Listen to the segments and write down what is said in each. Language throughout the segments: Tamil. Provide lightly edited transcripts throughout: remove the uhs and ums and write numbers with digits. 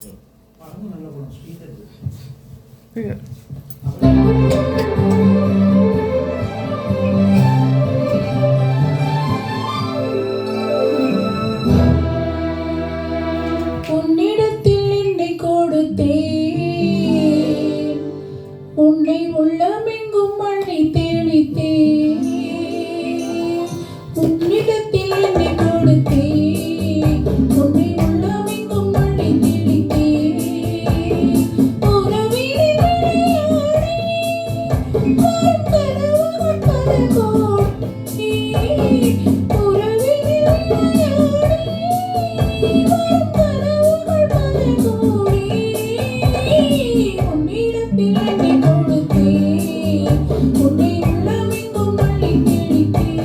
நல்ல படம் ஸ்வீட் உன்னிடத்தில் என்னை கொடுத்தேன், உன்னை உள்ளமெங்கும் அள்ளி தெளித்தேன். உன்னிடத்தில் என்னை கொடுத்தேன், உன்னை உள்ளமெங்கும் அள்ளி தெளித்தேன். உறவிலே விளையாடி வரும் கனவுகள் பல கோடி. உறவிலே விளையாடி வரும் கனவுகள் பல கோடி. உன்னிடத்தில் என்னை கொடுத்தேன், உன்னை உள்ளமெங்கும் அள்ளி தெளித்தேன்.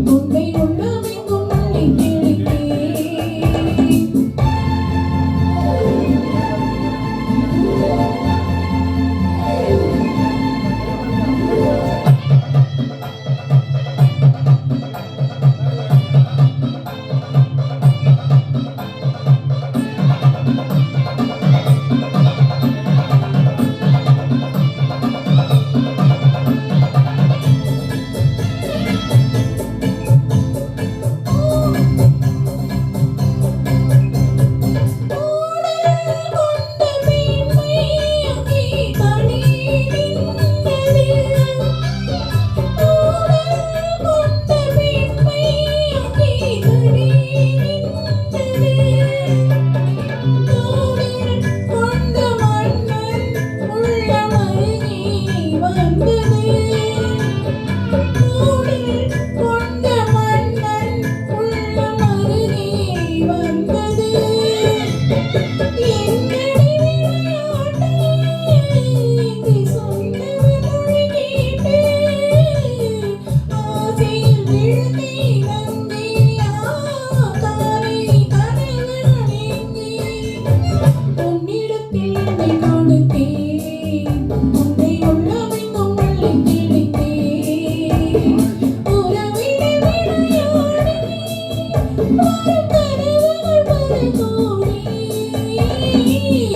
உன்னை உள்ளமெங்கும் அள்ளி தெளித்தேன். உன்னிடத்தில் என்னை கொடுத்தேன், உன்னை உள்ளமெங்கும் அள்ளி தெளித்தேன்.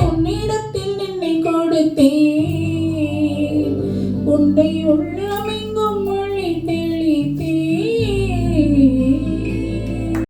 உன்னிடத்தில் என்னை கொடுத்தேன், உன்னை உள்ள